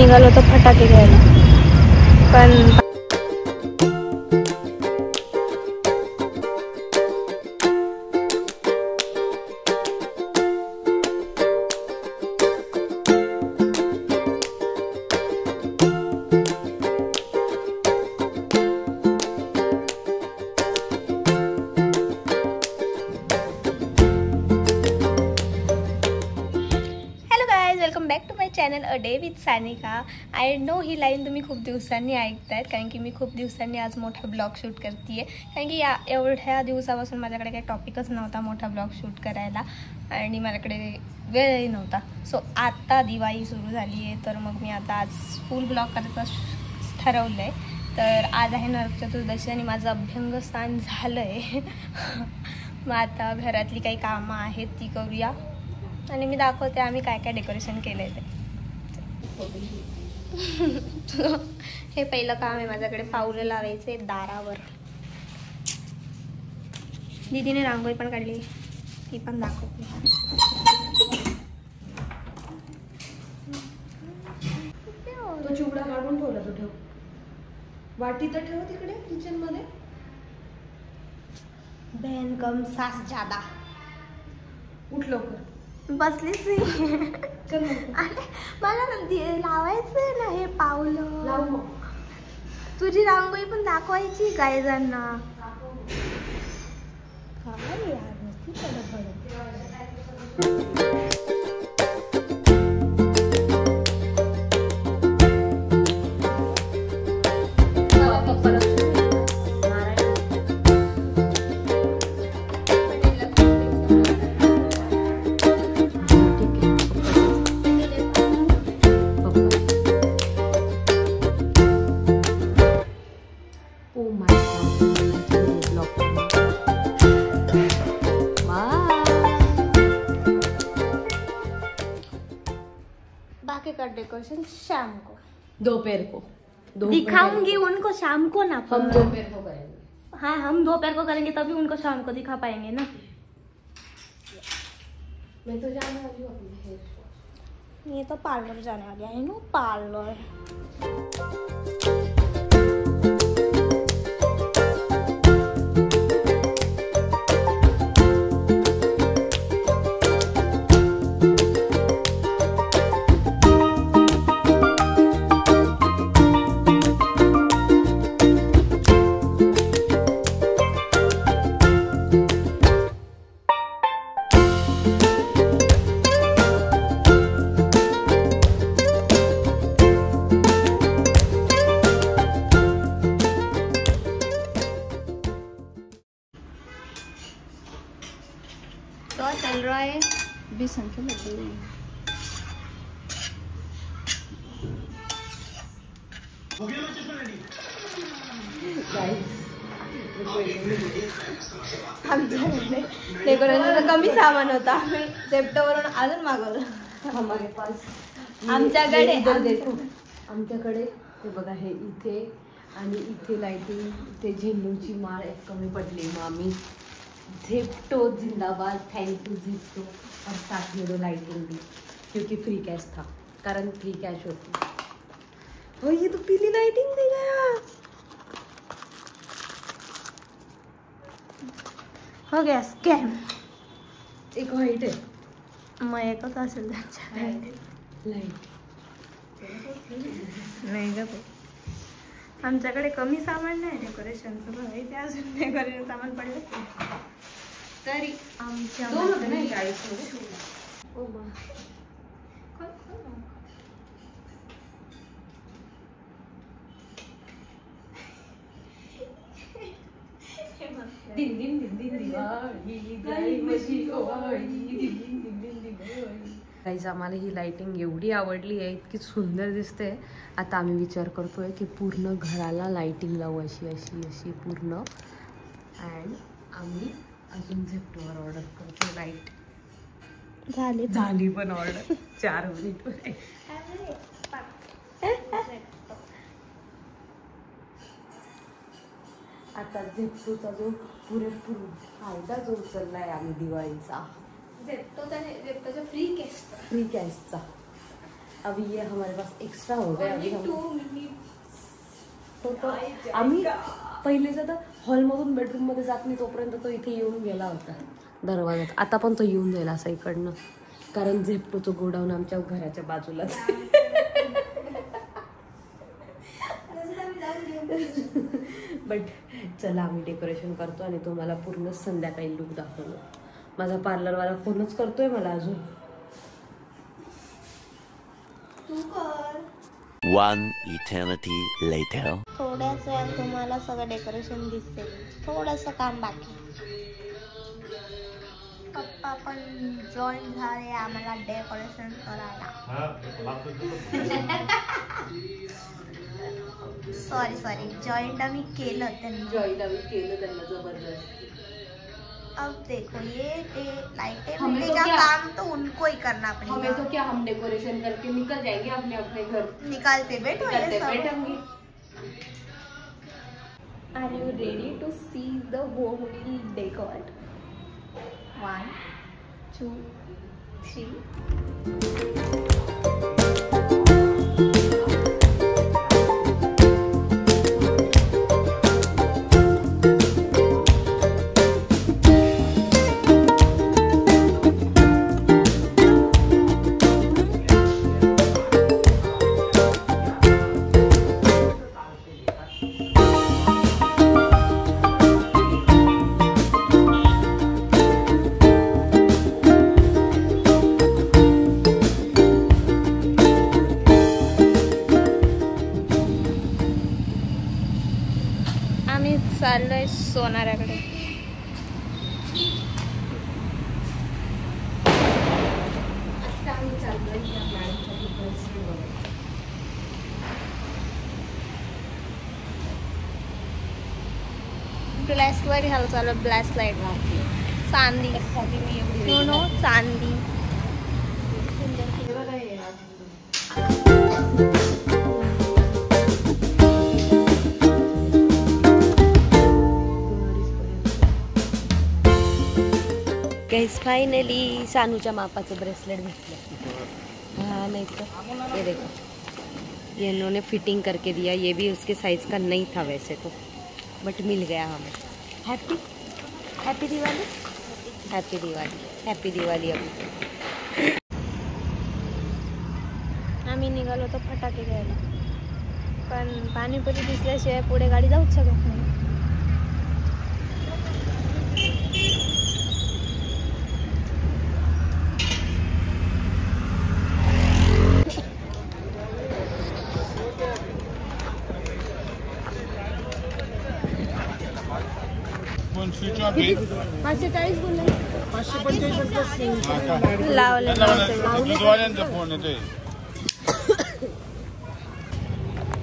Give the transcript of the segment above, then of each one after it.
निघालो होतो फटाके घ्यायला, पण welcome back to my channel a day with Sanika. I know ही लाईन तुम्ही खूप दिवसांनी ऐकतायत, कारण की मी खूप दिवसांनी आज मोठा ब्लॉग शूट करते आहे. कारण की एवढ्या दिवसापासून माझ्याकडे काही टॉपिकच नव्हता मोठा ब्लॉग शूट करायला, आणि माझ्याकडे वेळही नव्हता. सो आता दिवाळी सुरू झाली आहे, तर मग मी आता आज फुल ब्लॉग करायचं ठरवलं आहे. तर आज आहे नरक चतुर्दशी आणि माझं अभ्यंगस्नान झालं आहे. मग आता घरातली काही कामं आहेत ती करूया, आणि मी दाखवते आम्ही काय काय डेकोरेशन केलं आहे ते. हे पहिलं काम आहे माझ्याकडे, पाऊलं लावायचे दारावर. दीदीने रांगोळी पण काढली, ती पण दाखवते. तो चिवडा काढून ठेवला, तो ठेव. वाटी तर ठेव तिकडे किचन मध्ये. बहन कम सास ज्यादा. उठ लवकर. बसलीच नाही. मला लावायचंय ना हे पावलं. तुझी रांगोळी पण दाखवायची काय जणांना. काय यार डेकोरेशन शाम को, दोपहर को दिखाऊंगी उनको शाम को ना. हम दोपहर को करेंगे. हाँ हम दोपहर को करेंगे, तभी उनको शाम को दिखा पाएंगे ना. मैं तो जाने वाली हूँ अपने हेयर स्पा. ये तो पार्लर जाने वाली है ना, पार्लर. तो चल रहा है 20 संख्या लगी हुई है. आमच्याकडे डेकोरेशनचं कमी सामान होता, झेप्टोवरून अजून मागवलं. आमच्याकडे हे बघा, हे इथे आणि इथे लाइटिंग, इथे झेंडूची माळ एक कमी पडली. मग आम्ही झेप्टो जिंदाबाद, थैंक यू झेप्टो, और साथ में दो लाइटिंग भी, क्योंकि फ्री कैश था, कारण फ्री कैश होती. और ये तो पीली लाइटिंग दे गया. हो गया स्कैम. एक व्हाइट है, मग एकच असेल त्यांच्या लाइट नाही ग. आमच्याकडे कमी सामान नाही डेकोरेशनचं, ते अजून डेकोरेशन सामान पडलं तरी आमच्या गाईज आम्हाला ही लाइटिंग एवढी आवडली आहे, इतकी सुंदर दिसते. आता आम्ही विचार करतोय की पूर्ण घराला लाइटिंग लावू, अशी अशी अशी पूर्ण. अँड आम्ही अजून झेप्टोवर ऑर्डर करतो. लाईट झाली पण ऑर्डर 4 मिनिट. आता झेप्टोचा जो पुरेपूर फायदा जो उचललाय आम्ही दिवाळीचा, झेप्टोच्या फ्री कॅशचा. अभी ये हमारे पास एक्स्ट्रा हो गया. अभी हम आम्ही पहिलेच आता हॉलमधून बेडरूममध्ये जात नाही तोपर्यंत तो इथे येऊन गेला होता दरवाजात. आता पण तो येऊन जाईल असं इकडनं, कारण झेप्टोचं गोडाऊन आमच्या घराच्या बाजूलाच. बट चला आम्ही डेकोरेशन करतो आणि तो मला पूर्ण संध्याकाळी लुक दाखवलो. माझा पार्लरवाला फोनच करतोय मला अजून. One eternity later. थोड्याच वेळात तुम्हाला सगळं डेकोरेशन दिसते. थोडंसं काम बाकी. पप्पा पण जॉईन झाले आम्हाला डेकोरेशन करायला. सॉरी जॉईंट आम्ही केलं त्यांना जबरदस्त. अब देखो ये लाइटें का काम तो उनको ही करना पड़ेगा. हमें तो क्या, हम डेकोरेशन करके निकल जाएंगे अपने अपने घर. निकालते बैठेंगे. Are you ready to see the home we'll decorate? 1, 2, 3. चाललोय सोनाऱ्याकडे. आता आम्ही चाललोय ब्लॅस्ट लाईट घ्यायला चालू. ब्लॅस्ट लाईट चांदी. नो चांदी. गाइस फाइनली सानूच्या मापाचं ब्रेसलेट भेटलं. हाँ नहीं तो ये देखो, ये इन्होंने फिटिंग करके दिया. ये भी उसके साइज का नहीं था वैसे तो, बट मिल गया हमें. Happy happy Diwali. Happy Diwali. Happy Diwali. अभी आम्ही निघालो तो फटाके घ्यायला, पण पाणीपुरी दिसल्याशिवाय पुढे गाडी जाऊच शकत नाही.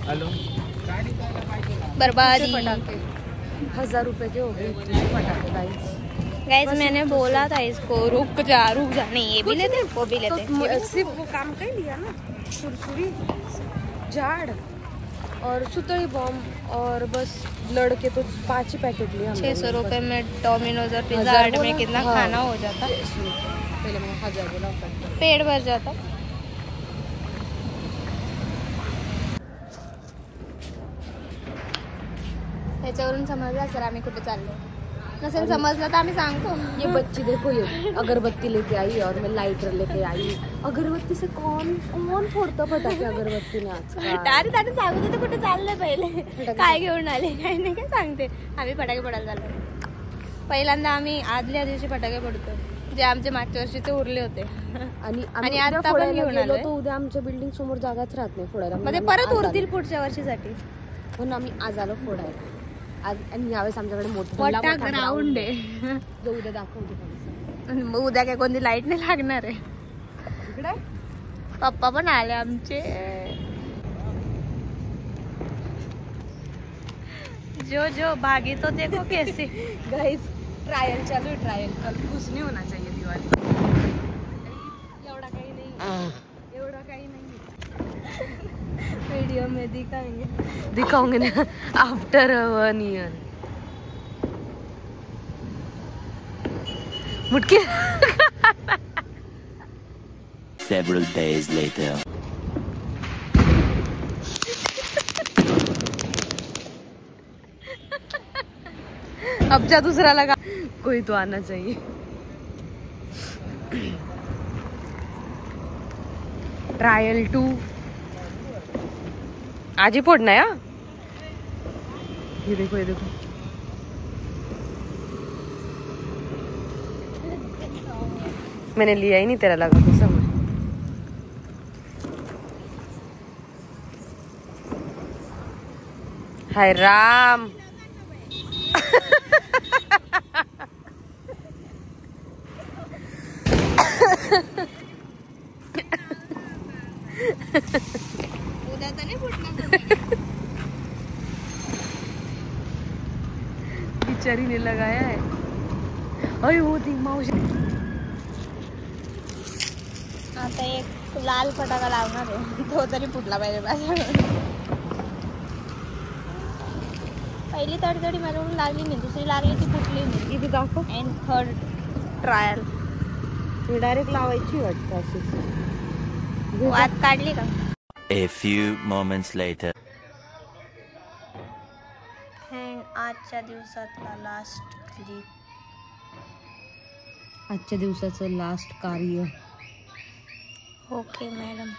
हेलो. बर्बादी. 1000 रुपए के हो गए फटाके गाइस. मैंने बोला था इसको रुक जा. नहीं ये भी लेते वो भी लेते. सिर्फ वो काम कर लिया ना, छुरछुरी, झाड़ और सुतली बॉम्ब और बस लड़के तो 5 ही पैकेट लिए. 600 रुपए में डोमिनोज और पिज्जा हट में कितना खाना हो जाता. पहले मैंने 1000 बोला, पेट भर जाता. त्याच्यावरून समजला सर आम्ही कुठे चाललो. नसेल समजलं तर आम्ही सांगतो. ये बच्ची देखो, ये अगरबत्ती लेके आई और मैं लाइटर लेके आई. अगरबत्ती से कौन फोड़ता फटाके अगरबत्तीने आजकाल. अरे सांगू दे कुठे चाललंय पहिले, काय घेऊन आले काय नाही काय सांगते. आम्ही फटाके फोडायला चाललो. पहिल्यांदा आम्ही आदल्या दिवशी फटाके फोडतो, जे आमच्या मागच्या वर्षीचे उरले होते. आणि आता पण घेऊन आलो. तो उद्या आमच्या बिल्डिंग समोर जागाच राहत नाही फोडायला. मध्ये परत उरतील पुढच्या वर्षीसाठी, म्हणून आम्ही आज आलो फोडायला. आणि यावेळेस आमच्याकडे मोठा ग्राउंड आहे. जो उद्या दाखवतो. मग उद्या काय कोणती लाईट नाही लागणार आहे. इकडे पप्पा पण आले आमचे. जो भागी तो देखो कैसे. गाइस ट्रायल चालू है. ट्रायल कल खुश नहीं होना चाहिए दिवाली. एवढा काही नाही. वीडियो में दिखाऊंगे ना after 1 year. मुटकी. Several days later. अब जा दूसरा लगा, कोई तो आना चाहिए। ट्रायल 2 आज ही फोड़ना है। ये देखो, ये देखो, मैंने लिया ही नहीं, तेरा लगा कसम। हाय राम। उद्या तर नाही फुटणार। बिचारी ने लगाया है। अरे वो ती मावशी। आता एक लाल फटाका लावणार आहे, तो तरी फुटला पाहिजे माझ्याकडून। पहिली तडतडी माझ्याकडून लागली नाही, दुसरी लागली ती फुटली नाही। इथे दाखव। अँड थर्ड ट्रायल हे डायरेक्ट लावायची वाटतं अशीच। वात काढली का? A few moments later. And आजच्या दिवसातला लास्ट क्लिप, आजच्या दिवसाचं लास्ट कार्य। Okay madam.